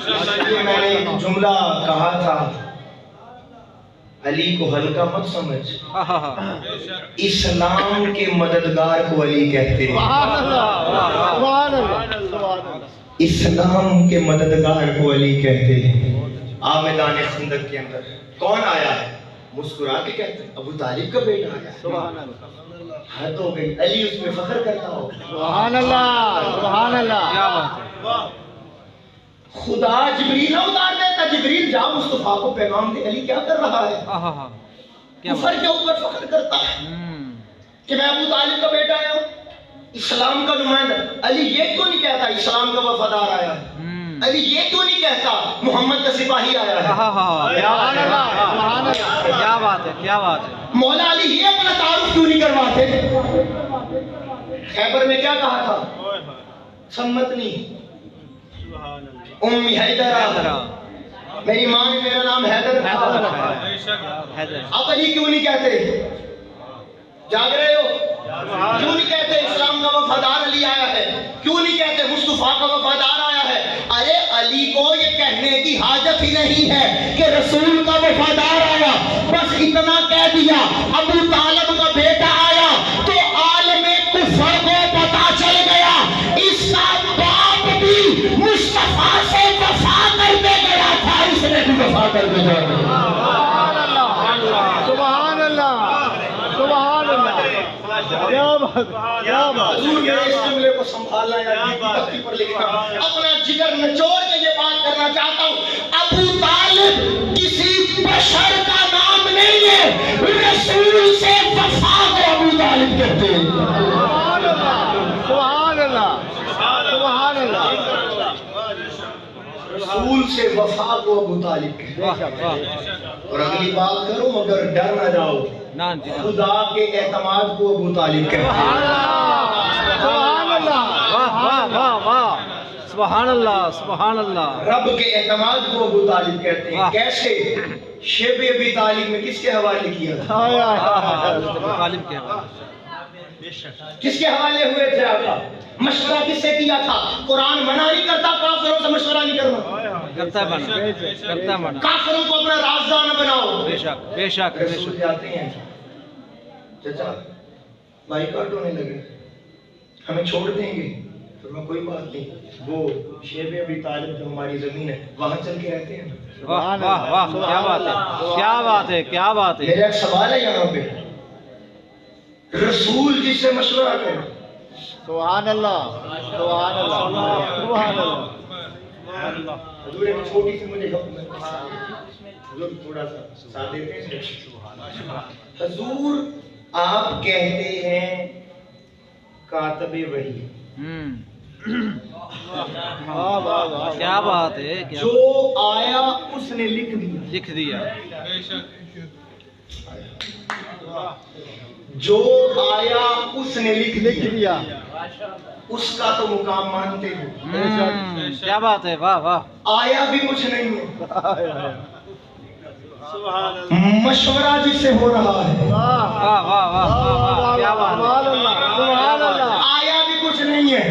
یہ میں نے ایک جملہ کہا تھا، علی کو ہلکا مت سمجھ، اسلام کے مددگار کو علی کہتے ہیں۔ اسلام کے مددگار کو علی کہتے ہیں۔ آپ میدان خندق کے اندر کون آیا ہے؟ مسکرا کے کہتے ہیں ابو طالب کا بیٹا آیا ہے۔ حد ہو گئی، علی اس میں فخر کرتا ہو۔ سبحان اللہ، سبحان اللہ، کیا بات ہے۔ خدا جبریل نہ اتار دیتا، جبریل جا مصطفیٰ کو پیغام دے، علی کیا کر رہا ہے؟ کفر کے اوپر فخر کرتا ہے کہ میں ابو طالب کا بیٹا آیا ہوں، اسلام کا نمائندہ۔ علی یہ کیوں نہیں کہتا اسلام کا وفادار آیا ہے؟ علی یہ کیوں نہیں کہتا محمد کا سپاہی آیا ہے؟ سبحان اللہ، سبحان اللہ، کیا بات ہے، کیا بات ہے۔ مولا علی یہ اپنا تعارف کیوں نہیں کرواتے؟ خیبر میں کیا کہا تھا؟ سمتنی امی حیدر، میری ماں نے میرا نام حیدر رکھا۔ اب علی کیوں نہیں کہتے؟ جاگ رہے ہو؟ کیوں نہیں کہتے اسلام کا وفادار علی آیا ہے؟ کیوں نہیں کہتے مصطفیٰ کا وفادار آیا ہے؟ ارے علی کو یہ کہنے کی حاجت ہی نہیں ہے کہ رسول کا وفادار آیا، بس اتنا کہہ دیا ابو طالب کا بیٹا آیا تو عالم کفر کو پتا چل گیا اس کا باپ بھی مصطفیٰ سے وفا کرتے گیا تھا، اس نے بھی وفا کرتے گیا۔ سبحان اللہ، سبحان اللہ، کیا بات، کیا بات۔ حضور نے اس جملے کو سنبھالنا یا تختی پر لکھنا، اپنا جگر نچوڑ کے یہ بات کرنا چاہتا ہوں، ابو طالب کسی بشر کا نام نہیں ہے، رسول سے وفا کو ابو طالب کہتے ہیں۔ سبحان اللہ، سبحان اللہ، سبحان اللہ، رسول سے وفا کو ابو طالب کہتے ہیں۔ اور اگلی بات کرو مگر ڈر نہ جاؤ، خدا کے اعتماد کو ابو طالب کہتے ہیں۔ سبحان اللہ، واہ واہ واہ واہ، سبحان اللہ، سبحان اللہ۔ رب کے اعتماد کو ابو طالب کہتے ہیں۔ کیسے؟ شیب ابی طالب میں کس کے حوالے کیا تھا؟ طالب کے حوالے، کس کے حوالے ہوئے تھے آقا؟ مشورہ کس سے کیا تھا؟ قرآن منع نہیں کرتا کافروں سے مشورہ نہیں کرنا، کرتا ہے بنا، کرتا ہے بنا، کافروں کو اپنا رازدار نہ بناؤ۔ بے شک، بے شک، بے رسول شک۔ جاتے ہیں چچا بائیکاٹ ہونے لگے، ہمیں چھوڑ دیں گے؟ فرمایا کوئی بات نہیں، وہ شیب ابی طالب جو ہماری زمین ہے وہاں چل کے رہتے ہیں۔ واہ واہ واہ، کیا بات ہے، کیا بات ہے، کیا بات ہے۔ میرا ایک سوال ہے یہاں پہ، رسول جس سے مشورہ کرے، سبحان اللہ، سبحان اللہ، سبحان اللہ۔ حضور ایک چھوٹی سی مجھے حضور تھوڑا سا ساتھ دیتے ہیں۔ حضور آپ کہتے ہیں کاتب وحی، کیا بات ہے، کیا جو آیا اس نے لکھ دیا، لکھ دیا۔ جو آیا اس نے لکھ دیا، اس کا تو مقام مانتے ہو۔ کیا بات ہے، واہ واہ۔ آیا بھی کچھ نہیں ہے، مشورہ جس سے ہو رہا ہے، واہ واہ واہ واہ، کیا بات ہے۔ سبحان اللہ، سبحان اللہ۔ آیا بھی کچھ نہیں ہے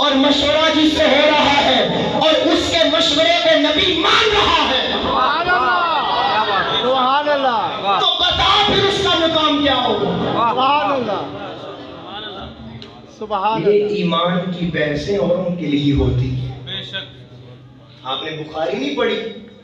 اور مشورہ جس سے ہو رہا ہے اور اس کے مشورے کو نبی مان رہا ہے، سبحان اللہ، سبحان اللہ، تو بتا پھر اس کا مقام کیا ہوگا؟ سبحان اللہ، سبحان یہ اللہ۔ ایمان کی بحثیں اوروں کے لیے ہوتی ہیں۔ آپ نے بخاری نہیں پڑھی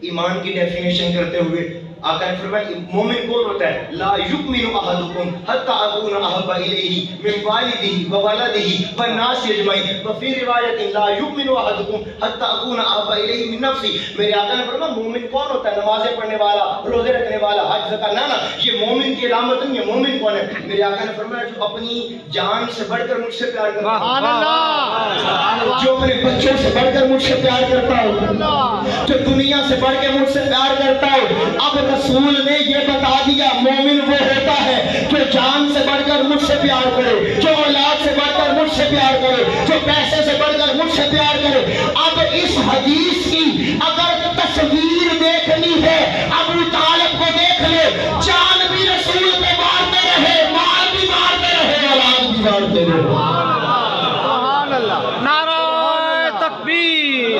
ایمان کی ڈیفینیشن کرتے ہوئے؟ آقا نے فرمایا مومن کون ہوتا ہے؟ لا یؤمن احدکم حتی اکون احب الیہ من والدہ وولدہ والناس اجمعین، وفی روایت لا یؤمن احدکم حتی اکون احب الیہ من نفسی۔ میرے آقا نے فرمایا مومن کون ہوتا ہے؟ نمازیں پڑھنے والا، روزے رکھنے والا، حج زکات۔ نہ یہ مومن کی علامت نہیں ہے۔ مومن کون ہے؟ میرے آقا نے فرمایا جو اپنی جان سے بڑھ کر مجھ سے پیار کرتا ہے، سبحان اللہ، جو اپنے بچوں سے بڑھ کر مجھ سے پیار کرتا ہو، جو دنیا سے بڑھ کے مجھ سے پیار کرتا ہو۔ اب رسول نے یہ بتا دیا مومن وہ ہوتا ہے جو جان سے بڑھ کر مجھ سے پیار کرے، جو اولاد سے بڑھ کر مجھ سے پیار کرے، جو پیسے سے بڑھ کر مجھ سے پیار کرے۔ اب اس حدیث کی اگر تصویر دیکھنی ہے ابو طالب کو دیکھ لے، جان بھی رسول پہ مارتے رہے، مال بھی مارتے رہے، اولاد بھی مارتے رہے۔ سبحان اللہ، نعرہ تکبیر،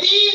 3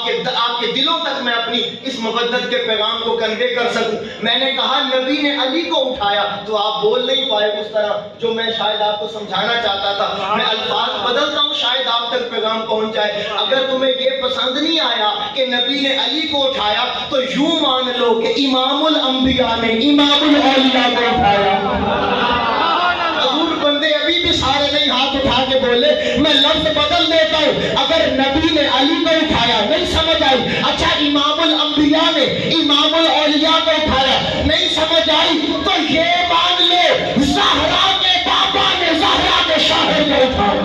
آپ کے دلوں تک میں اپنی اس مقدس کے پیغام کو کنوے کر سکوں. میں نے کہا نبی نے علی کو اٹھایا تو آپ بول نہیں پائے اس طرح جو میں شاید آپ کو سمجھانا چاہتا تھا. میں الفاظ بدلتا ہوں شاید آپ تک پیغام پہنچ جائے. اگر تمہیں یہ پسند نہیں آیا کہ نبی نے علی کو اٹھایا تو یوں مان لو کہ امام الانبیاء نے امام الاولیاء کو اٹھایا. حضور بندے ابھی بھی سارے نہیں ہاتھ اٹھا کے بولے. میں لفظ بدل دیتا ہوں. اگر نبی نے علی کو اٹھایا نہیں سمجھ آئی, اچھا امام الانبیاء نے امام الاولیاء کو اٹھایا نہیں سمجھ آئی, تو یہ مان لو زہرا کے بابا نے زہرا کے شوہر کو اٹھایا.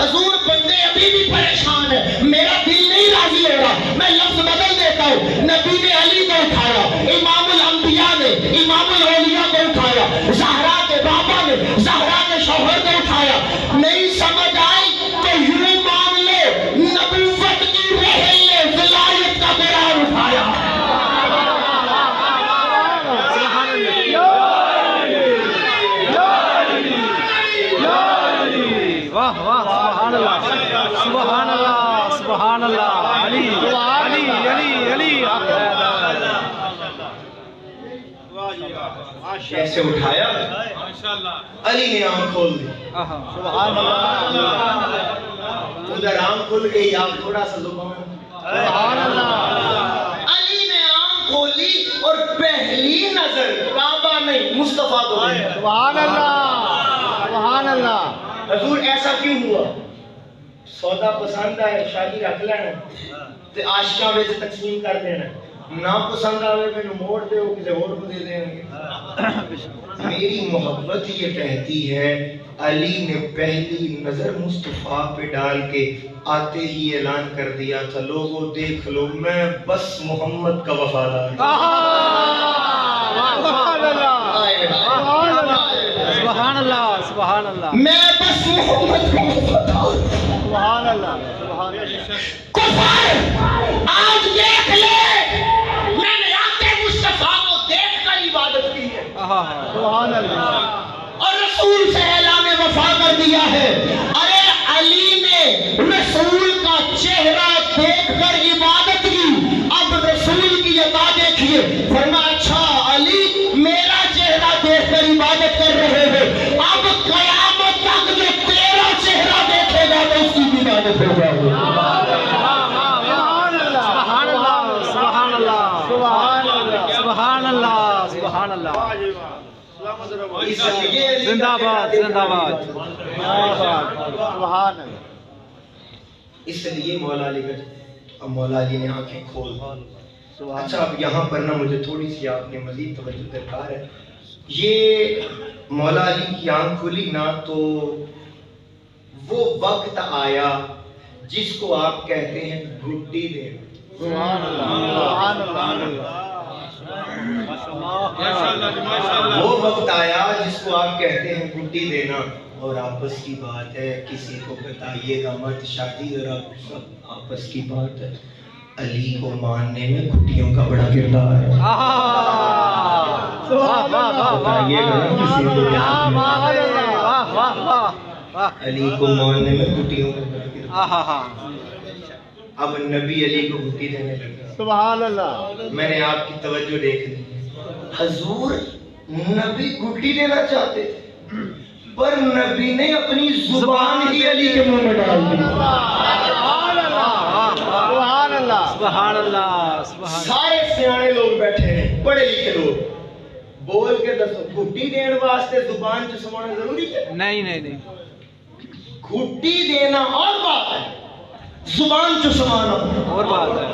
حضور بندے ابھی بھی پریشان ہے, میرا دل نہیں راضی ہو رہا. میں لفظ بدل دیتا ہوں. نبی نے علی کو اٹھایا, امام الانبیاء نے امام الاولیاء کو اٹھایا, زہرا کے بابا نے زہرا کے شوہر کو اٹھایا. نہیں سمجھ آئی تو یوں مان لو نبوت کی رحل نے ولایت کا قرار اٹھایا. واہ واہ سبحان اللہ سبحان اللہ سبحان اللہ. علی علی علی علی کیسے اٹھایا؟ علی نے آنکھ کھول دی. سبحان اللہ. ادھر آنکھ کھل گئی, آپ تھوڑا سا زبان. سبحان اللہ. علی نے آنکھ کھولی اور پہلی نظر کعبہ نہیں مصطفیٰ کو دی. سبحان اللہ. سبحان اللہ. حضور ایسا کیوں ہوا؟ سودا پسند آئے شادی رکھ لینا تے عاشقاں وچ تقسیم کر دینا, نہ پسند آئے مینوں موڑ دے او کسے اور کو دے دیں گے. میری محبت یہ کہتی ہے علی نے پہلی نظر مصطفیٰ پہ ڈال کے آتے ہی اعلان کر دیا تھا, لوگوں دیکھ لو میں بس محمد کا وفادار. سبحان اللہ. سبحان اللہ سبحان اللہ. میں بس محمد کا وفادار. سبحان اللہ. سبحان اللہ. کفر آج دیکھ لے میں نے آتے مصطفیٰ کو دیکھ کر عبادت کی ہے سبحان اللہ. اور رسول سے اعلان وفا کر دیا ہے. ارے علی نے رسول کا چہرہ دیکھ کر عبادت کی, اب رسول کی عطا دیکھیے. فرمایا اچھا علی میرا چہرہ دیکھ کر عبادت کر رہے ہیں, اب قیامت تک جو تیرا چہرہ دیکھے گا تو اس کی عبادت ہو جائے گی. سبحان اللہ سبحان اللہ سبحان اللہ سبحان اللہ. زندہ باد زندہ باد. سبحان اللہ. اس لیے مولا علی کا اب مولا علی نے آنکھیں کھول. اچھا اب یہاں پر نا مجھے تھوڑی سی آپ نے مزید توجہ درکار ہے. یہ مولا علی کی آنکھ کھلی نا تو وہ وقت آیا جس کو آپ کہتے ہیں گھٹی دینا. سبحان اللہ. سبحان اللہ. وہ وقت آیا جس کو آپ کہتے ہیں گھٹی دینا. اور آپس کی بات ہے, کسی کو بتائیے گا مت, شادی ذرا آپس کی بات ہے. علی کو ماننے میں گھٹیوں کا بڑا کردار ہے. بتائیے گا کسی کو علی کو ماننے میں گھٹیوں کا بڑا کردار. اب نبی علی کو گھٹی دینے لگا. سبحان اللہ. میں نے آپ کی توجہ دیکھ لی. حضور نبی گھٹی دینا چاہتے تھے پر نبی نے اپنی زبان ہی علی کے منہ میں ڈال دی. سبحان اللہ. سبحان اللہ. سارے سیانے لوگ بیٹھے ہیں, پڑھے لکھے لوگ, بول کے دسو گھٹی دین واسطے زبان چسوانا ضروری ہے؟ نہیں نہیں نہیں. گھٹی دینا اور بات ہے, زبان چسوانا اور بات ہے.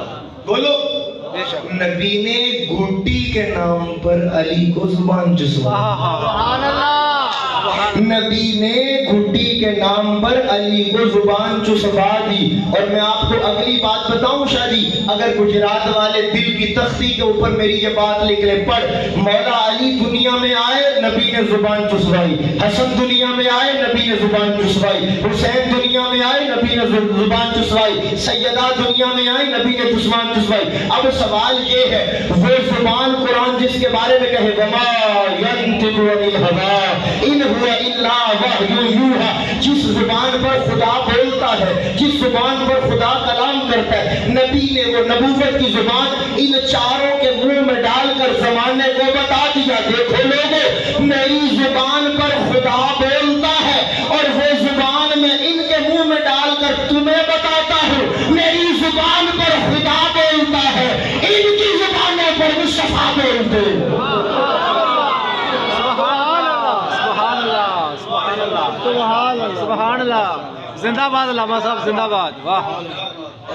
بولو. نبی نے گھٹی کے نام پر علی کو زبان چسوانا. سبحان اللہ. نبی نے گھٹی کے نام پر علی کو زبان چسوا دی. اور میں آپ کو اگلی بات بتاؤں شادی, اگر گجرات والے دل کی تختی کے اوپر میری یہ بات لکھ لیں, پڑھ مولا علی دنیا میں آئے نبی نے زبان چسوائی, حسن دنیا میں آئے نبی نے زبان چسوائی, حسین دنیا میں آئے نبی نے زبان چسوائی, سیدہ دنیا میں آئے نبی نے زبان چسوائی. اب سوال یہ ہے وہ زبان قرآن جس کے بارے میں کہے وما ينطق عن الهوى ان هو الا وحی یوحا، جس زبان پر خدا بولتا ہے، جس زبان پر خدا کلام کرتا ہے، نبی نے وہ نبوت کی زبان ان چاروں کے منہ میں ڈال کر زمانے کو بتا دیا، دیکھو لوگو میری زبان پر خدا بولتا ہے اور وہ زبان میں ان کے منہ میں ڈال کر تمہیں بتاتا ہوں، میری زبان پر خدا بولتا ہے، ان کی زبانوں پر مصطفیٰ بولتے ہیں۔ سبحان اللہ، زندہ باد علامہ صاحب، زندہ باد، واہ۔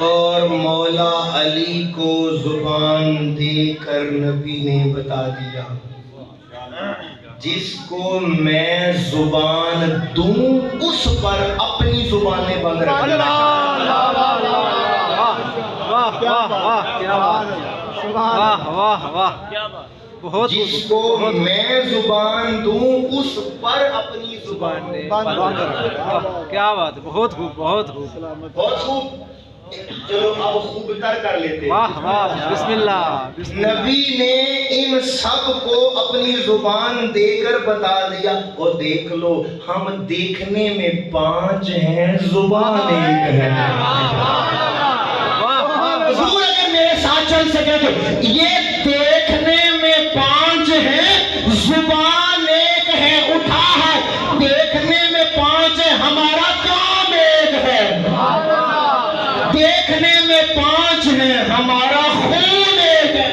اور مولا علی کو زبان دے کر نبی نے بتا دیا، جس کو میں زبان دوں اس پر اپنی زبانیں بند رکھنا۔ واہ واہ واہ، کیا بات، واہ واہ واہ، بہت، جس کو میں زبان دوں اس پر اپنی زبانیں بند رکھنا۔ کیا بات، بہت خوب، بہت خوب، بہت خوب۔ چلو اب خوب تر کر لیتے ہیں۔ واہ واہ، بسم اللہ، بسم اللہ۔ نبی نے ان سب کو اپنی زبان دے کر بتا دیا، اور دیکھ لو ہم دیکھنے میں 5 ہیں، زبان ایک ہے۔ حضور اگر میرے ساتھ چل سکے تو یہ دیکھنے میں 5 ہیں، زبان ایک ہے، اٹھا ہے، دیکھنے میں 5 ہیں، ہمارا کام ایک ہے۔ دیکھنے میں 5 ہیں، ہمارا خون ایک ہے۔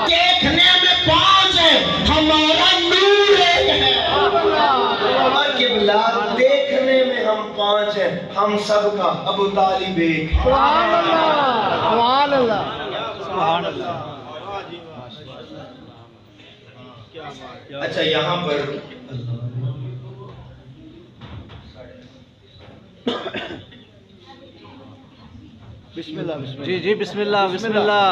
دیکھنے میں 5 ہیں، ہمارا نور ایک ہے۔ اور قبلہ دیکھنے میں ہم 5 ہیں، ہم سب کا ابو طالب ایک ہے۔ سبحان اللہ، سبحان اللہ۔ اچھا یہاں پر بسم اللہ، بسم اللہ۔ جی جی، بسم اللہ، بسم اللہ۔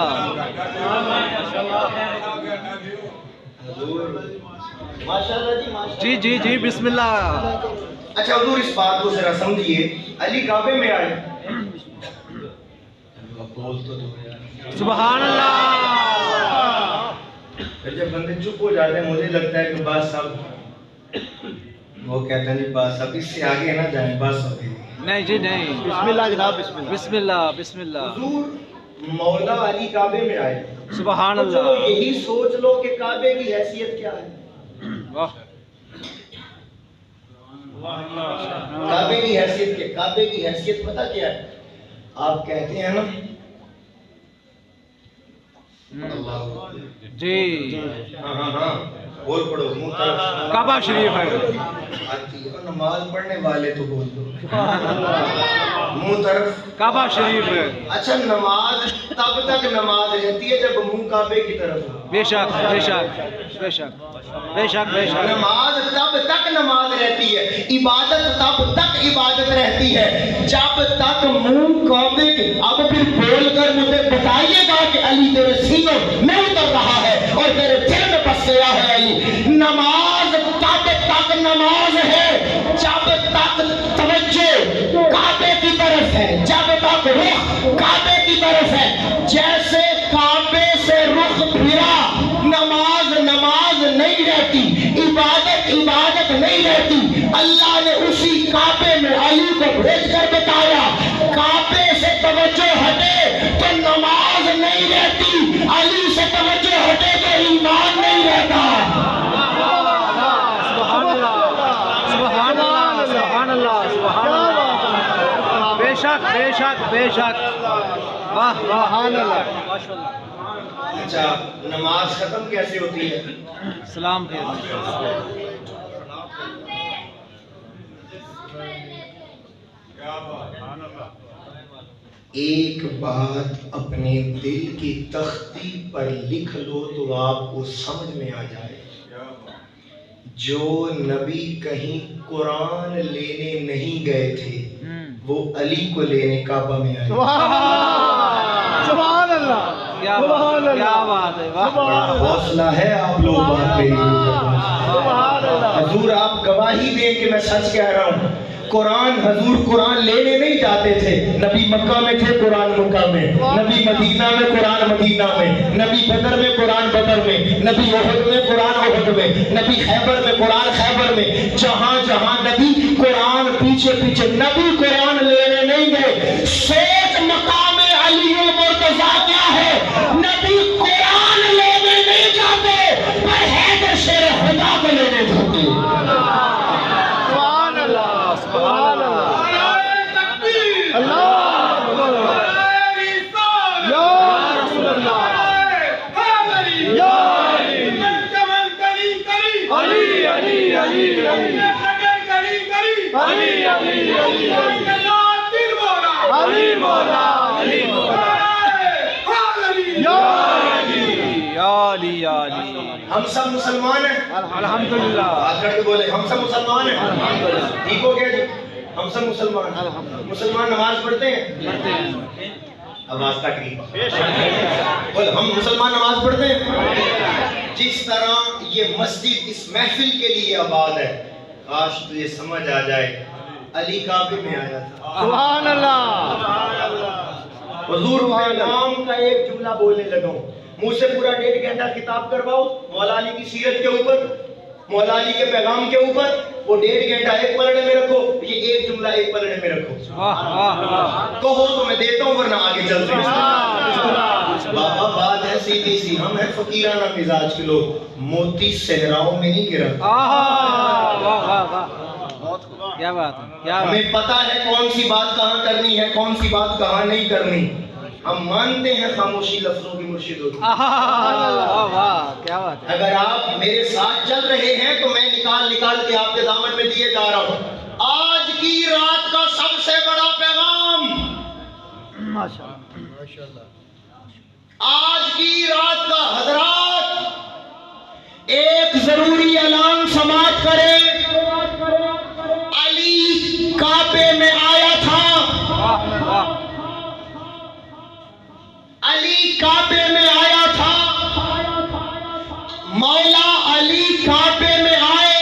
جی جی جی، بسم اللہ۔ اچھا حضور اس بات کو ذرا سمجھیے، علی کعبے میں آئے، سبحان اللہ۔ پھر جب بندے چپ ہو جاتے ہیں مجھے لگتا ہے کہ بات صاحب، وہ کہتے ہیں جی بات صاحب اس سے آگے نہ جائیں، بات صاحب نہیں جی نہیں، بسم اللہ جناب، بسم اللہ۔ بسم اللہ، بسم اللہ۔ حضور مولا علی کعبے میں آئے، سبحان تو چلو اللہ، یہی سوچ لو کہ کعبے کی حیثیت کیا ہے۔ واہ، کعبے کی حیثیت کیا؟ کعبے کی حیثیت پتہ کیا ہے؟ آپ کہتے ہیں نا جی، ہاں ہاں ہاں، بول پڑھو، منہ طرف کعبہ شریف ہے۔ آتی ہے، نماز پڑھنے والے تو بول دو، منہ طرف کعبہ شریف ہے۔ اچھا نماز تب تک نماز رہتی ہے جب منہ کعبے کی طرف ہو۔ بے شک، بے شک، بے شک، بے شک، بے شک۔ نماز تب تک نماز رہتی ہے، عبادت تب تک عبادت رہتی ہے جب تک منہ کعبے کے۔ اب پھر بول کر مجھے بتائیے گا کہ علی تیرے سینوں میں اتر رہا ہے اور تیرے دل میں بس گیا ہے علی۔ نماز تب تک نماز ہے جب تک توجہ کعبے کی طرف ہے، جب تک رخ کعبے کی طرف ہے۔ جیسے کعبے سے رخ پھرا نماز نماز نہیں رہتی، عبادت عبادت نہیں رہتی۔ اللہ نے اسی کعبے میں علی کو بھیج کر بتایا کعبے سے توجہ ہٹے تو نماز نہیں رہتی، علی سے توجہ ہٹے تو ایمان نہیں رہتا۔ سبحان اللہ، سبحان اللہ، سبحان اللہ، سبحان اللہ۔ بے شک، بے شک، بے شک، واہ واہ، سبحان اللہ۔ ماشاء اللہ۔ اچھا نماز ختم کیسے ہوتی ہے؟ سلام پھیر۔ ایک بات اپنے دل کی تختی پر لکھ لو تو آپ کو سمجھ میں آ جائے، جو نبی کہیں قرآن لینے نہیں گئے تھے وہ علی کو لینے کعبہ میں آئے۔ سبحان اللہ، کیا بات، کیا بات ہے، واہ، بڑا حوصلہ ہے آپ لوگ بات میری سبحان اللہ۔ حضور آپ گواہی دیں کہ میں سچ کہہ رہا ہوں۔ قرآن حضور قرآن لینے نہیں جاتے تھے، نبی مکہ میں تھے قرآن مکہ میں، نبی مدینہ میں قرآن مدینہ میں، نبی بدر میں قرآن بدر میں، نبی احد میں قرآن احد میں، نبی خیبر میں قرآن خیبر میں، جہاں جہاں نبی قرآن پیچھے پیچھے، نبی قرآن لینے نہیں گئے. سوچ مقام علی المرتضیٰ کیا ہے؟ نبی قرآن لینے نہیں جاتے پر حیدر شیر خدا کو لینے جاتے. سبحان اللہ سبحان اللہ اللہ ہم سب مسلمان ہیں الحمدللہ. بات کر کے بولے ہم سب مسلمان ہیں. ٹھیک ہو گیا جی؟ ہم سب مسلمان ہیں. مسلمان نماز پڑھتے ہیں. آواز تک نہیں بول ہم مسلمان نماز پڑھتے ہیں. جس طرح یہ مسجد اس محفل کے لیے آباد ہے، کاش تجھے سمجھ آ جائے علی کعبے میں آیا تھا. سبحان اللہ. حضور پیغام کا ایک جملہ بولنے لگا ہوں، منہ سے پورا 1.5 گھنٹہ کتاب کرواؤ مولا علی کی سیرت کے اوپر، مولا علی کے پیغام کے اوپر، وہ 1.5 گھنٹہ ایک پلڑے میں رکھو، یہ ایک جملہ ایک پلڑے میں رکھو. کہو تو میں دیتا ہوں ورنہ آگے چلتے ہیں. بابا بات ہے سیدھی سی، ہم ہیں فقیرانہ مزاج کے لوگ، موتی صحراؤں میں نہیں گرا. کیا بات ہے. ہمیں پتا ہے کون سی بات کہاں کرنی ہے، کون سی بات کہاں نہیں کرنی. ہم مانتے ہیں خاموشی لفظوں کی مرشد ہوتی ہے. کیا بات ہے. اگر آپ میرے ساتھ چل رہے ہیں تو میں نکال کے آپ کے دامن میں دیے جا رہا ہوں. آج کی رات کا سب سے بڑا پیغام، آج کی رات کا حضرات ایک ضروری اعلان سماعت کرے. علی کعبے میں آیا تھا، علی کعبے میں آیا تھا. مولا علی کعبے میں آئے.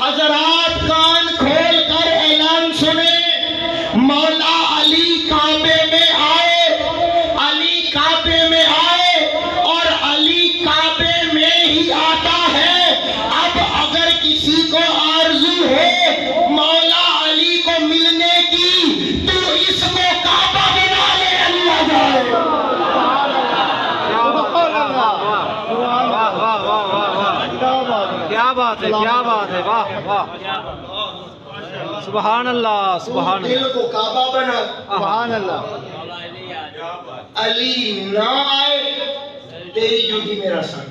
حضرات کان کھول کر اعلان سنیں، مولا علی کعبے میں آئے، علی کعبے میں آئے اور علی کعبے میں ہی آتا ہے. اب اگر کسی کو آرزو ہو مولا علی کو ملنے کی تو اس کو کعبہ بنا لے. اللہ جائے. کیا بات ہے. کیا بات ہے. واہ واہ. سبحان اللہ سبحان دل اللہ. کو کعبہ بنا. سبحان اللہ. علی نہ آئے تیری جوتی میرا ساتھ.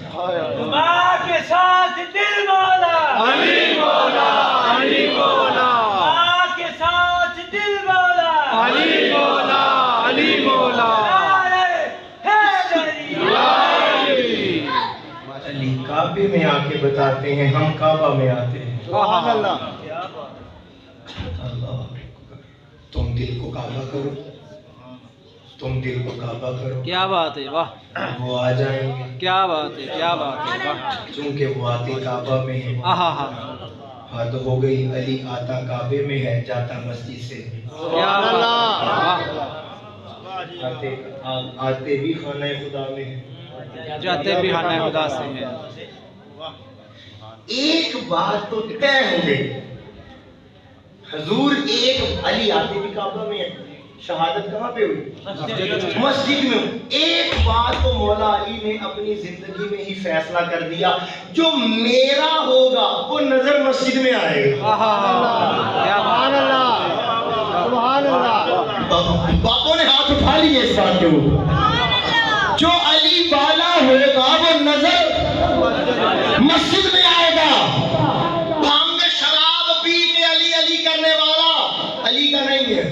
ماں کے ساتھ دل مولا علی مولا علی مولا. ماں کے ساتھ دل مولا علی مولا علی مولا. علی کعبے میں آ کے بتاتے ہیں ہم کعبہ میں آتے ہیں. سبحان اللہ. اللہ تم دل کو کعبہ کرو، تم دل کو کعبہ کرو. کیا بات ہے. واہ وہ آ جائیں گے. کیا بات ہے. کیا بات ہے. واہ. چونکہ وہ آتے کعبہ میں ہیں. حد ہو گئی. علی آتا کعبے میں ہے، جاتا مسجد سے. کیا بات ہے. آتے بھی خانہ خدا میں ہیں، جاتے بھی خانہ خدا سے ہیں. ایک بات تو طے ہو گئی، حضور ایک علی آتے بھی کعبہ میں ہے، شہادت کہاں پہ ہوئی؟ مسجد میں. ایک بات تو مولا علی نے اپنی زندگی میں ہی فیصلہ کر دیا، جو میرا ہوگا وہ نظر مسجد میں آئے گا. سبحان اللہ سبحان اللہ. باپوں نے ہاتھ اٹھا لیے اس بات کے اوپر. جو علی والا ہوگا وہ نظر مسجد میں آئے گا. بھنگ شراب پی کے علی علی کرنے والا علی کا نہیں ہے.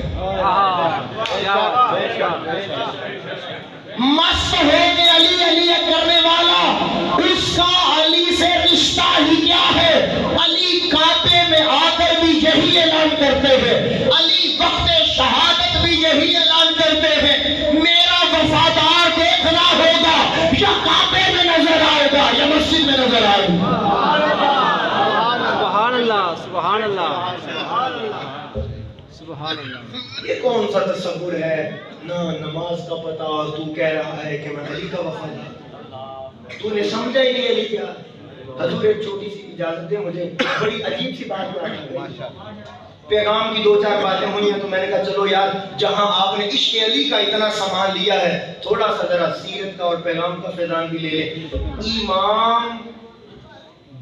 مست ہو کے علی علی کرنے والا اس کا علی سے رشتہ ہی کیا ہے؟ علی کعبے میں آ کر بھی یہی اعلان کرتے ہیں، علی وقت شہادت بھی یہی اعلان کرتے ہیں، میرا وفادار دیکھنا ہوگا یا کعبے میں نظر آئے گا یا مسجد میں نظر آئے گا. سبحان اللہ سبحان اللہ سبحان اللہ. یہ کون سا تصور ہے نہ نماز کا پتہ اور تو کہہ رہا ہے کہ میں علی کا وفادار. تو نے سمجھا ہی نہیں علی کیا. حضور ایک چھوٹی سی اجازت دیں, مجھے بڑی عجیب سی بات ہے. پیغام کی 2-4 باتیں ہوئی ہیں تو میں نے کہا چلو یار, جہاں آپ نے عشق علی کا اتنا سامان لیا ہے, تھوڑا سا ذرا سیرت کا اور پیغام کا فیضان بھی لے لیں. امام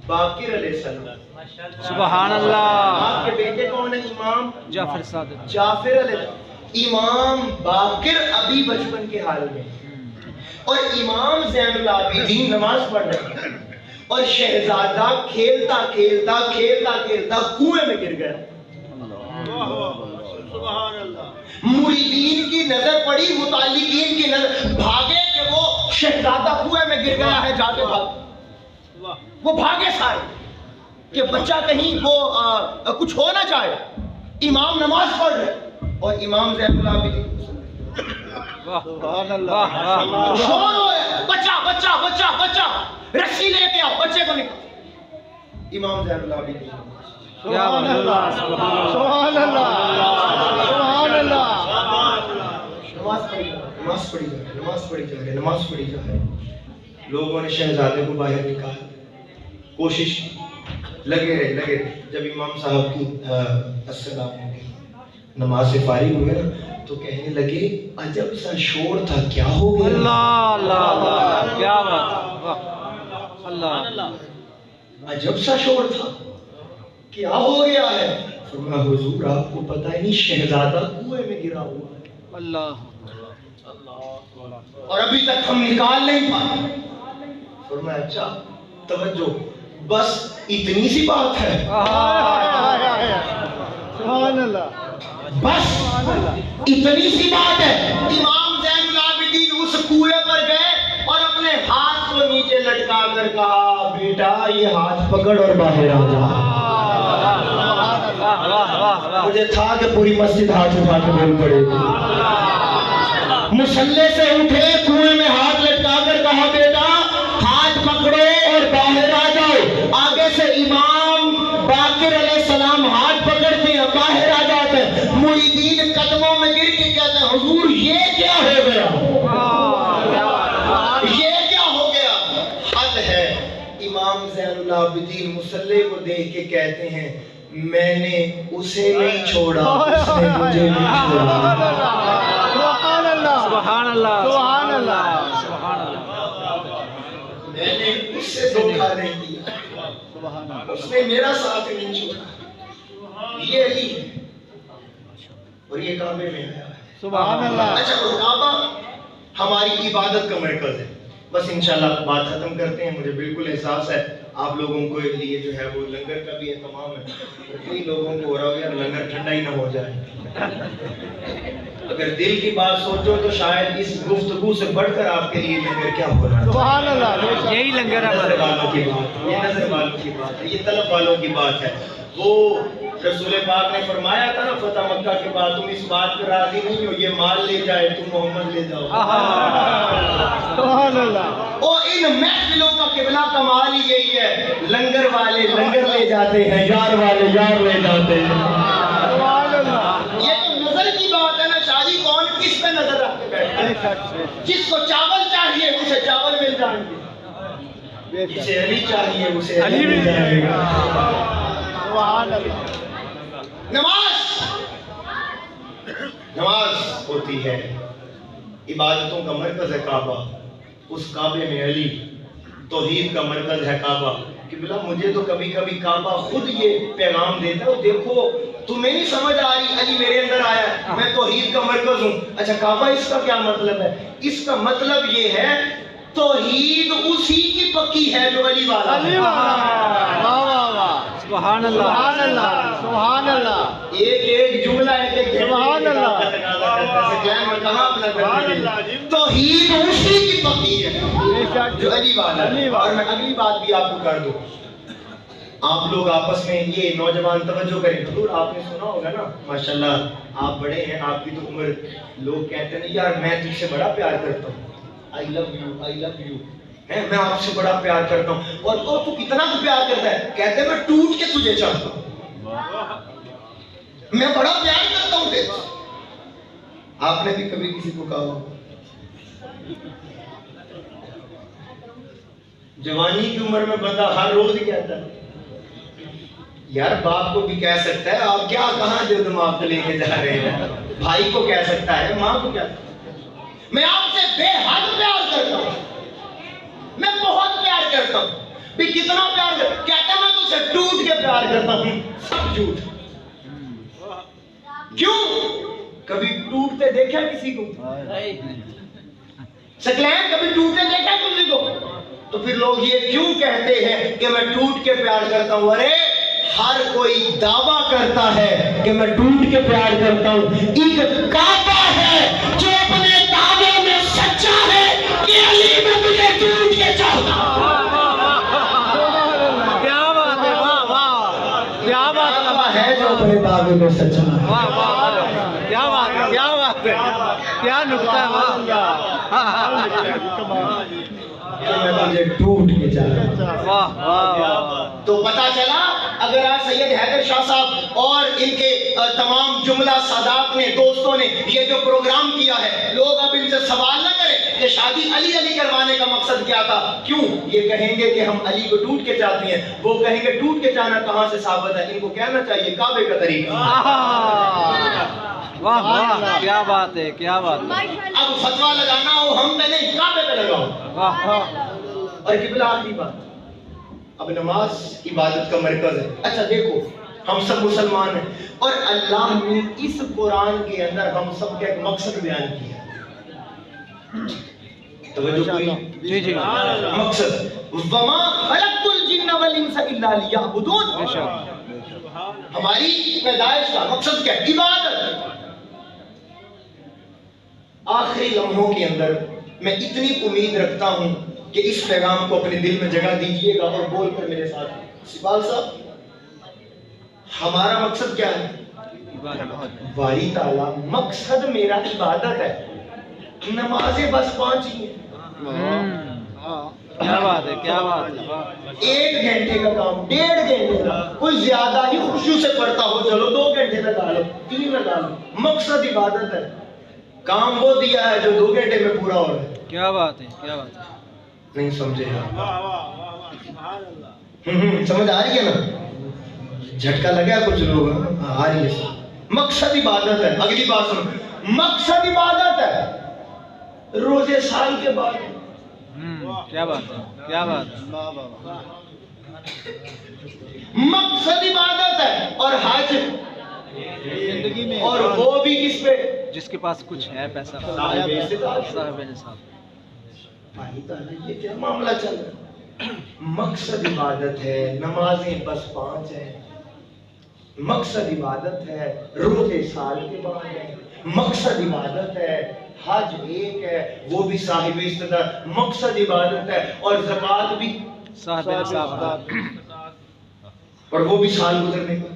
باقر علیہ السلام, سبحان اللہ. آپ کے بیٹے کون ہیں؟ امام جعفر صادق. جعفر علیہ السلام. امام باقر ابھی بچپن کے حال میں, اور امام زین العابدین نماز پڑھ رہے ہیں, اور شہزادہ کھیلتا کھیلتا کھیلتا کھیلتا کنویں میں گر گیا. مریدین کی نظر پڑی, متعلقین کی نظر, بھاگے کہ وہ شہزادہ کنویں میں گر گیا ہے, جا کے وہ بھاگے سارے کہ بچہ کہیں وہ کچھ ہو نہ جائے. امام نماز پڑھ رہے اور امام زین العابدین سبحان اللہ. شور ہو ہے, بچہ بچہ بچہ بچہ, رسی لے کے آؤ, بچے کو نکال. امام زین العابدین سبحان اللہ. سبحان اللہ. سبحان اللہ. نماز پڑھی جا رہے, نماز پڑھی جا رہے, نماز پڑھی جا رہے. لوگوں نے شہزادے کو باہر نکالا, کوشش لگے رہے. جب امام صاحب کی السلام علیکم نماز سے فارغ ہوئے نا, تو کہنے لگے عجب سا شور تھا, کیا ہو گیا؟ اللہ اللہ, کیا بات. اللہ, عجب سا شور تھا, کیا ہو گیا ہے؟ فرمایا حضور آپ کو پتہ ہی نہیں, شہزادہ کنویں میں گرا ہوا ہے. اللہ, اور ابھی تک ہم نکال نہیں پائے. فرمایا اچھا توجہ, بس اتنی سی بات ہے. سبحان اللہ. بس اتنی سی بات ہے. امام زین العابدین اس کنویں پر گئے اور اپنے ہاتھ کو نیچے لٹکا کر کہا, بیٹا یہ ہاتھ پکڑ اور باہر آ جا. مجھے تھا کہ پوری مسجد ہاتھ اٹھا کے بول پڑے. مصلے سے اٹھے, کنویں میں ہاتھ لٹکا کر کہا, بیٹا ہاتھ پکڑو اور باہر آ جاؤ. آگے سے امام باقر علیہ السلام ہاتھ پکڑتے ہیں, باہر آ جاتے ہیں. مریدین قدموں میں گر کے کہتے ہیں حضور یہ کیا ہو گیا, یہ کیا ہو گیا؟ حد ہے. امام زین العابدین مصلے کو دیکھ کے کہتے ہیں میں نے اسے نہیں چھوڑا, اس نے مجھے نہیں چھوڑا. سبحان اللہ. سبحان اللہ, سبحان اللہ. سبحان اللہ. میں نے اس سے دھوکہ نہیں دیا, سبحان اللہ. اس نے میرا ساتھ نہیں چھوڑا. یہ علی ہے اور یہ کعبے میں آیا ہے. سبحان اللہ. اچھا تو کعبہ ہماری عبادت کا مرکز ہے. بس انشاءاللہ بات ختم کرتے ہیں. مجھے بالکل احساس ہے آپ لوگوں کو لیے جو ہے وہ لنگر کا بھی اہتمام ہے. کئی لوگوں کو ہو رہا ہو یار لنگر ٹھنڈا ہی نہ ہو جائے. اگر دل کی بات سوچو تو شاید اس گفتگو سے بڑھ کر آپ کے لیے لنگر کیا ہو رہا ہے. سبحان اللہ. یہی لنگر ہے نظر ہمارے. والوں کی بات, یہ نظر والوں کی بات ہے, یہ طلب والوں کی بات ہے. وہ رسول پاک نے فرمایا تھا نا فتح مکہ کے بعد, تم اس بات پہ راضی نہیں ہو یہ مال لے جائے تم محمد لے جاؤ. سبحان اللہ. اور ان محفلوں کا قبلہ کمال ہی یہی ہے, لنگر والے لنگر لے جاتے ہیں, یار والے یار لے جاتے ہیں. سبحان اللہ. یہ تو نظر کی بات ہے نا شاہ جی, کون کس پہ نظر رکھ کے بیٹھتا ہے. جس کو چاول چاہیے اسے چاول مل جائیں گے, جسے علی چاہیے اسے علی مل جائے گا. سبحان اللہ. نماز ہوتی ہے, عبادتوں کا مرکز ہے کعبہ. اس کعبے میں علی, توحید کا مرکز ہے کعبہ. قبلہ مجھے تو کبھی کبھی کعبہ خود یہ پیغام دیتا ہے, دیکھو تمہیں نہیں سمجھ آ رہی, علی میرے اندر آیا ہے, میں توحید کا مرکز ہوں. اچھا کعبہ اس کا کیا مطلب ہے؟ اس کا مطلب یہ ہے توحید اسی کی پکی ہے جو علی والا ہے. واہ واہ واہ. سبحان اللہ. سبحان اللہ. سبحان اللہ. ایک ایک جملہ ہے کہ سبحان اللہ. توحید اسی کی پکی ہے جو علی والا ہے. اور میں اگلی بات بھی آپ کو کر دوں, آپ لوگ آپس میں یہ نوجوان توجہ کریں. حضور آپ نے سنا ہوگا نا, ماشاءاللہ آپ بڑے ہیں, آپ کی تو عمر, لوگ کہتے ہیں یار میں تجھ سے بڑا پیار کرتا ہوں, I love you, میں آپ سے بڑا پیار کرتا ہوں. اور تو کتنا تو پیار کرتا ہے؟ کہتے ہیں میں ٹوٹ کے تجھے چاہتا ہوں, میں بڑا پیار کرتا ہوں تیرے سے. آپ نے بھی کبھی کسی کو کہا ہو؟ جوانی کی عمر میں بندہ ہر روز ہی کہتا ہے یار باپ کو بھی کہہ سکتا ہے آپ کیا کہاں جو دماغ کو لے کے جا رہے ہیں, بھائی کو کہہ سکتا ہے, ماں کو کہہ سکتا ہے میں آپ سے بے حد پیار کرتا ہوں, میں بہت پیار کرتا ہوں. بھی کتنا پیار کرتا, کہتا ہے میں تجھ سے ٹوٹ کے پیار کرتا ہوں. سب جھوٹ. کیوں؟ کبھی ٹوٹتے دیکھا کسی کو؟ سکلین کبھی ٹوٹتے دیکھا کسی کو؟ تو پھر لوگ یہ کیوں کہتے ہیں کہ میں ٹوٹ کے پیار کرتا ہوں؟ ارے ہر کوئی دعویٰ کرتا ہے کہ میں ٹوٹ کے پیار کرتا ہوں. ایک کعبہ ہے جو اپنے دعوے میں سچا ہے کہ علی میں تجھے ٹوٹ کے چاہتا ہوں. کیا بات ہے, واہ واہ, کیا بات ہے, کعبہ ہے جو اپنے دعوے میں سچا ہے. واہ واہ, کیا بات ہے, کیا بات ہے, کیا نکتہ ہے, واہ کہ میں تجھے ٹوٹ کے چاہتا ہوں. واہ واہ. تو پتا چلا اگر آج سید حیدر شاہ صاحب اور ان کے تمام جملہ سادات نے, دوستوں نے یہ جو پروگرام کیا ہے, لوگ اب ان سے سوال نہ کریں کہ شادی علی علی کروانے کا مقصد کیا تھا. کیوں؟ یہ کہیں گے کہ ہم علی کو ٹوٹ کے چاہتے ہیں. وہ کہیں گے ٹوٹ کے چاہنا کہاں سے ثابت ہے؟ ان کو کہنا چاہیے کعبے کا طریقہ. واہ واہ, کیا بات ہے, کیا بات ہے. اب فتویٰ لگانا ہو ہم پہ نہیں, کعبے پہ لگاؤ. واہ واہ. اور قبلہ آخری بات, اب نماز عبادت کا مرکز ہے. اچھا دیکھو ہم سب مسلمان ہیں اور اللہ نے اس قرآن کے اندر ہم سب کا ایک مقصد بیان کیا ہے. توجہ کوئی؟ جی جی, مقصد وما خلقت الجن والانس الا لیعبدون. بے شک. ہماری پیدائش کا مقصد کیا ہے؟ عبادت. آخری لمحوں کے اندر میں اتنی امید رکھتا ہوں کہ اس پیغام کو اپنے دل میں جگہ دیجئے گا اور بول کر میرے ساتھ. سبال صاحب ہمارا مقصد کیا ہے؟ باری تعالیٰ مقصد میرا عبادت ہے. نمازیں بس 5 ہی ہیں. کیا بات ہے, کیا بات ہے. 1 گھنٹے کا کام, 1.5 گھنٹے کا, کوئی زیادہ ہی خشوع سے پڑھتا ہو چلو 2 گھنٹے لگا لو, 3 لگا لو. مقصد عبادت ہے. کام وہ دیا ہے جو 2 گھنٹے میں پورا ہو رہا ہے. کیا بات ہے, کیا بات ہے. نہیں سمجھے سمجھ آ رہی ہے نا؟ جھٹکا لگا کچھ لوگ آ رہی ہے. مقصد عبادت ہے. اگلی بات سنو, مقصد عبادت ہے. روزے سال کے بعد. کیا بات ہے, کیا بات ہے. مقصد عبادت ہے. اور حج زندگی میں, اور وہ بھی کس پہ؟ جس کے پاس کچھ ہے پیسہ, صاحب نصاب. یہ کیا معاملہ چل رہا ہے؟ مقصد عبادت ہے. نمازیں بس 5 ہیں. مقصد عبادت ہے. روزے سال کے بعد ہے. مقصد عبادت ہے. حج 1 ہے, وہ بھی صاحب استطاعت. مقصد عبادت ہے. اور زکوٰۃ بھی صاحب نصاب, اور وہ بھی سال گزرنے کا.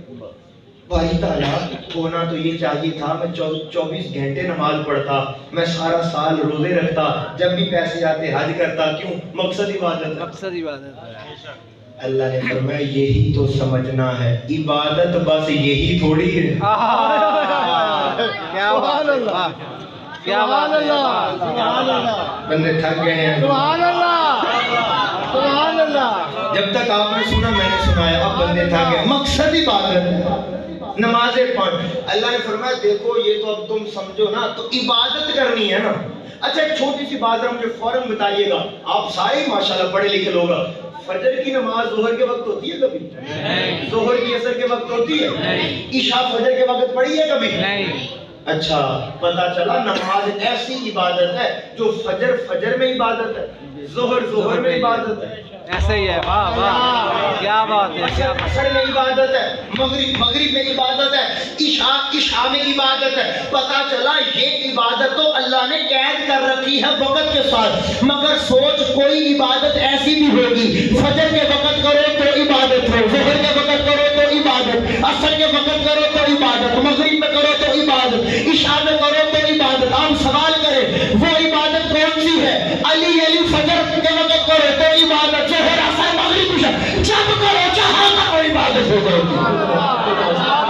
بھائی تعالیٰ ہونا تو یہ چاہیے تھا میں 24 گھنٹے نماز پڑھتا, میں سارا سال روزے رکھتا, جب بھی پیسے آتے حج کرتا. کیوں؟ مقصد عبادت ہے. مقصد عبادت ہے. اللہ نے فرمایا یہی تو سمجھنا ہے. عبادت بس یہی تھوڑی ہے. کیا بات ہے, کیا بات ہے. بندے تھک گئے ہیں. سبحان اللہ, سبحان اللہ. جب تک آپ نے سنا میں نے سنایا, اب بندے تھک گئے. مقصد عبادت ہے. نمازیں 5. اللہ نے فرمایا دیکھو یہ تو اب تم سمجھو نا, تو عبادت کرنی ہے نا. اچھا ایک چھوٹی سی بات مجھے فوراً بتائیے گا, آپ سارے ماشاءاللہ پڑھے لکھے لوگ, فجر کی نماز ظہر کے وقت ہوتی ہے کبھی؟ نہیں. ظہر کی عصر کے وقت ہوتی ہے؟ نہیں. عشاء فجر کے وقت پڑھی ہے کبھی؟ نہیں. اچھا پتا چلا نماز ایسی عبادت ہے جو فجر میں عبادت ہے, ظہر میں عبادت ہے. ایسے ہی ہے. واہ واہ, کیا بات ہے, کیا بات ہے. عصر میں عبادت ہے, مغرب میں عبادت ہے, عشاء میں عبادت ہے. پتا چلا یہ عبادت تو اللہ نے قید کر رکھی ہے وقت کے ساتھ. مگر سوچ کوئی عبادت ایسی بھی ہوگی, فجر کے وقت کرو تو عبادت ہو, ظہر کے وقت کرو تو عبادت, عصر کے وقت کرو تو عبادت, مغرب میں کرو تو عبادت, عشاء میں کرو تو عبادت. آپ سوال کریں وہ عبادت کون سی ہے؟ علی فجر کے وقت کرو تو عبادت, ظہر عصر مغرب عشاء جب کرو جہاں کرو عبادت ہو جائے گی. سبحان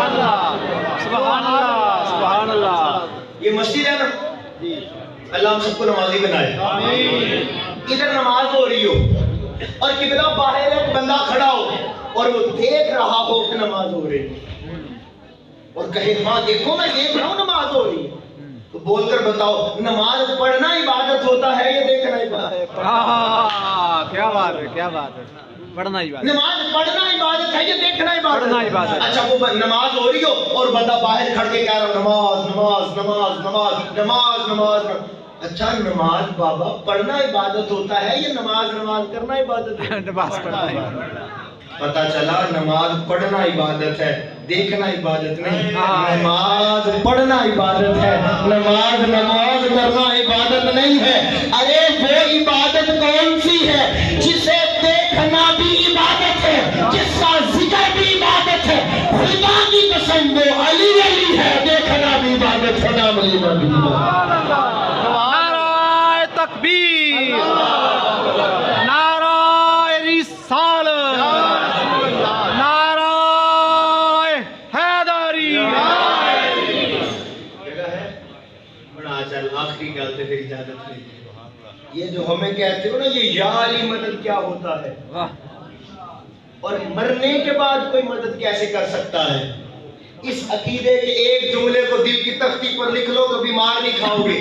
اللہ, سبحان اللہ, سبحان اللہ. یہ مسجد ہے نا, اللہ ہم سب کو نمازی بنائے. ادھر نماز ہو رہی ہو اور قبلہ باہر ایک بندہ کھڑا ہو اور وہ دیکھ رہا ہو کہ نماز ہو رہی ہے اور کہے ہاں دیکھو میں دیکھ رہا ہوں نماز ہو رہی ہے, تو بول کر بتاؤ نماز پڑھنا عبادت ہوتا ہے یا دیکھنا عبادت؟ کیا بات ہے, کیا بات ہے, پڑھنا عبادت. نماز پڑھنا عبادت ہے یا دیکھنا عبادت؟ پڑھنا عبادت. اچھا وہ نماز ہو رہی ہو اور بندہ باہر کھڑ کے کہہ رہا نماز نماز نماز نماز نماز نماز. اچھا نماز بابا پڑھنا عبادت ہوتا ہے یا نماز کرنا عبادت ہے؟ نماز پڑھنا ہے. پتہ چلا نماز پڑھنا عبادت ہے, دیکھنا عبادت نہیں. نماز پڑھنا عبادت ہے, نماز کرنا عبادت نہیں ہے. ارے وہ عبادت کون سی ہے جسے دیکھنا بھی عبادت ہے, جس کا ذکر بھی عبادت ہے. خدا کی قسم وہ علی ہے, دیکھنا بھی عبادت ہے, نام لینا بھی عبادت. نعرہ تکبیر, نعرہ رسالت, نعرہ حیدری. جگہ ہے بڑا چل آخری گل تے پھر اجازت لے. یہ جو ہمیں کہتے ہو نا یہ یا علی مدد کیا ہوتا ہے اور مرنے کے بعد کوئی مدد کیسے کر سکتا ہے؟ اس عقیدے کے ایک جملے کو دل کی تختی پر لکھ لو, کبھی مار نہیں کھاؤ گے.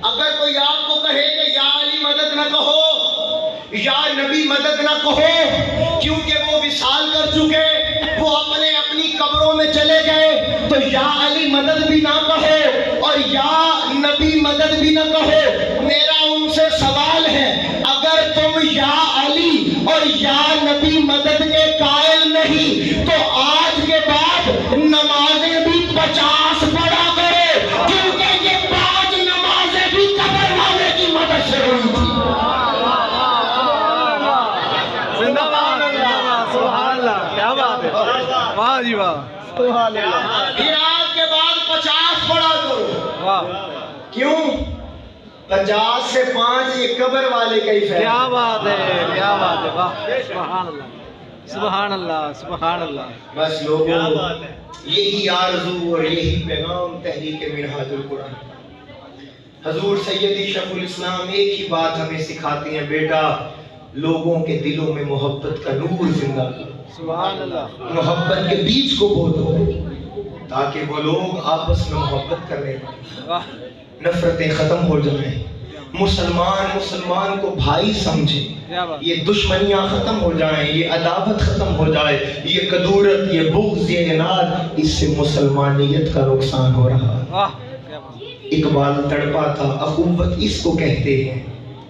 اگر کوئی آپ کو کہے کہ یا علی مدد نہ کہو, یا نبی مدد نہ کہو, کیونکہ وہ وصال کر چکے, وہ اپنی قبروں میں چلے گئے, تو یا علی مدد بھی نہ کہو اور یا نبی مدد بھی نہ کہو. میرا ان سے سوال ہے, اگر تم یا علی اور یا نبی مدد کے قائل نہیں تو آج کے بعد نمازیں بھی 50 پڑھا کرو, کیونکہ یہ 5 نمازیں بھی قبر والے کی مدد سے ہوئی تھی. زندہ باد, سبحان اللہ, کیا بات ہے, واہ جی واہ, سبحان اللہ. پھر آج کے بعد 50 پڑھا کرو. واہ, کیوں 50 سے 5 یہ قبر والے کا ہی فیض. کیا بات ہے, کیا بات ہے, واہ, سبحان اللہ, سبحان اللہ, سبحان اللہ. بس لوگوں یہی آرزو اور یہی پیغام تحریک منہاج القرآن. حضور سیدی شیخ الاسلام ایک ہی بات ہمیں سکھاتے ہیں, بیٹا لوگوں کے دلوں میں محبت کا نور زندہ کرو, سبحان اللہ. محبت کے بیج کو بو دو تاکہ وہ لوگ آپس میں محبت کرنے لگیں, واہ, نفرتیں ختم ہو جائیں, مسلمان کو بھائی سمجھے, کیا بات, یہ دشمنیاں ختم ہو جائیں, یہ عداوت ختم ہو جائے, یہ کدورت, یہ بغض, یہ اناد, اس سے مسلمانیت کا نقصان ہو رہا ہے. واہ, کیا بات. اقبال تڑپا تھا, اخوت اس کو کہتے ہیں,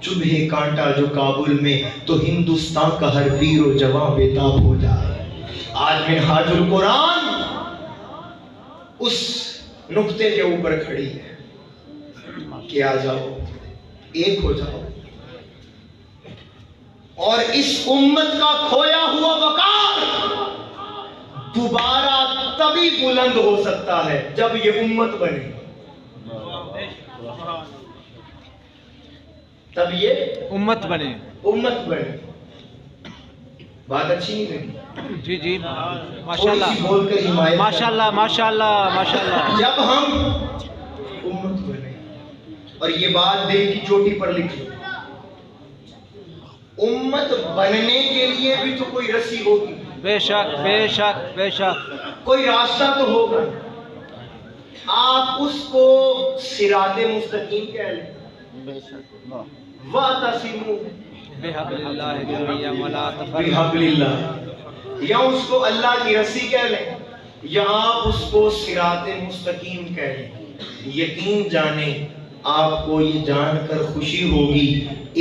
چبھے کانٹا جو کابل میں تو ہندوستان کا ہر پیر و جوان بیتاب ہو جائے. آج منہاج القرآن اس نقطے کے اوپر کھڑی ہے کہ آ جاؤ, ایک ہو جاؤ, اور اس امت کا کھویا ہوا وقار دوبارہ تبھی بلند ہو سکتا ہے جب یہ امت بنے, تب یہ امت بنے. بات اچھی نہیں لگی؟ جی جی, ماشاء اللہ, بول کر حمایت ماشاء اللہ, ماشاء اللہ, ماشاء اللہ. جب ہم امت بنے, اور یہ بات دل کی چوٹی پر لکھ لو, امت بننے کے لیے بھی تو کوئی رسی ہوگی, بے شک, بے شک, بے شک. کوئی راستہ تو ہوگا. آپ اس کو صراط مستقیم کہہ لیں, وَاعْتَصِمُوا بِحَبْلِ اللَّهِ جَمِيعًا وَلَا تَفَرَّقُوا, بِحَبْلِ اللَّهِ, یا اس کو اللہ کی رسی کہہ لیں, یا آپ اس کو صراط مستقیم کہہ لیں. یقین جانیں آپ کو یہ جان کر خوشی ہوگی,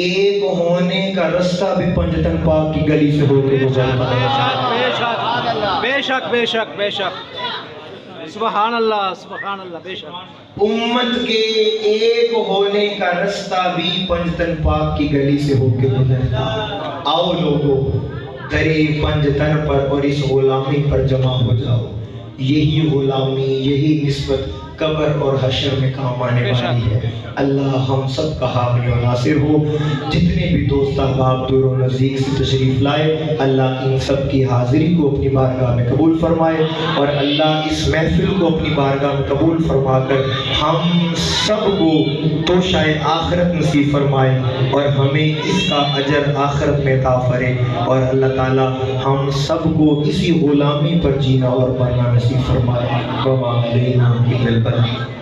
ایک ہونے کا رستہ بھی پنجتن پاک کی گلی سے ہوتے گزرتا ہے. بے شک, بے شک, بے شک, بے شک, سبحان اللہ, سبحان اللہ, بے شک. امت کے ایک ہونے کا رستہ بھی پنجتن پاک کی گلی سے ہو کے گزرتا ہے. آؤ لوگوں درے پنجتن پر اور اس غلامی پر جمع ہو جاؤ. یہی غلامی, یہی نسبت قبر اور حشر میں کام آنے والی ہے۔ اللہ ہم سب کا حامی و ناصر ہو۔ جتنے بھی دوست احباب دور و نزدیک سے تشریف لائے، اللہ ان سب کی حاضری کو اپنی بارگاہ میں قبول فرمائے، اور اللہ اس محفل کو اپنی بارگاہ میں قبول فرما کر ہم سب کو توشہ آخرت نصیب فرمائے، اور ہمیں اس کا اجر آخرت میں عطا فرے، اور اللہ تعالی ہم سب کو اسی غلامی پر جینا اور مرنا نصیب فرمائے۔ وما علینا الا البلاغ۔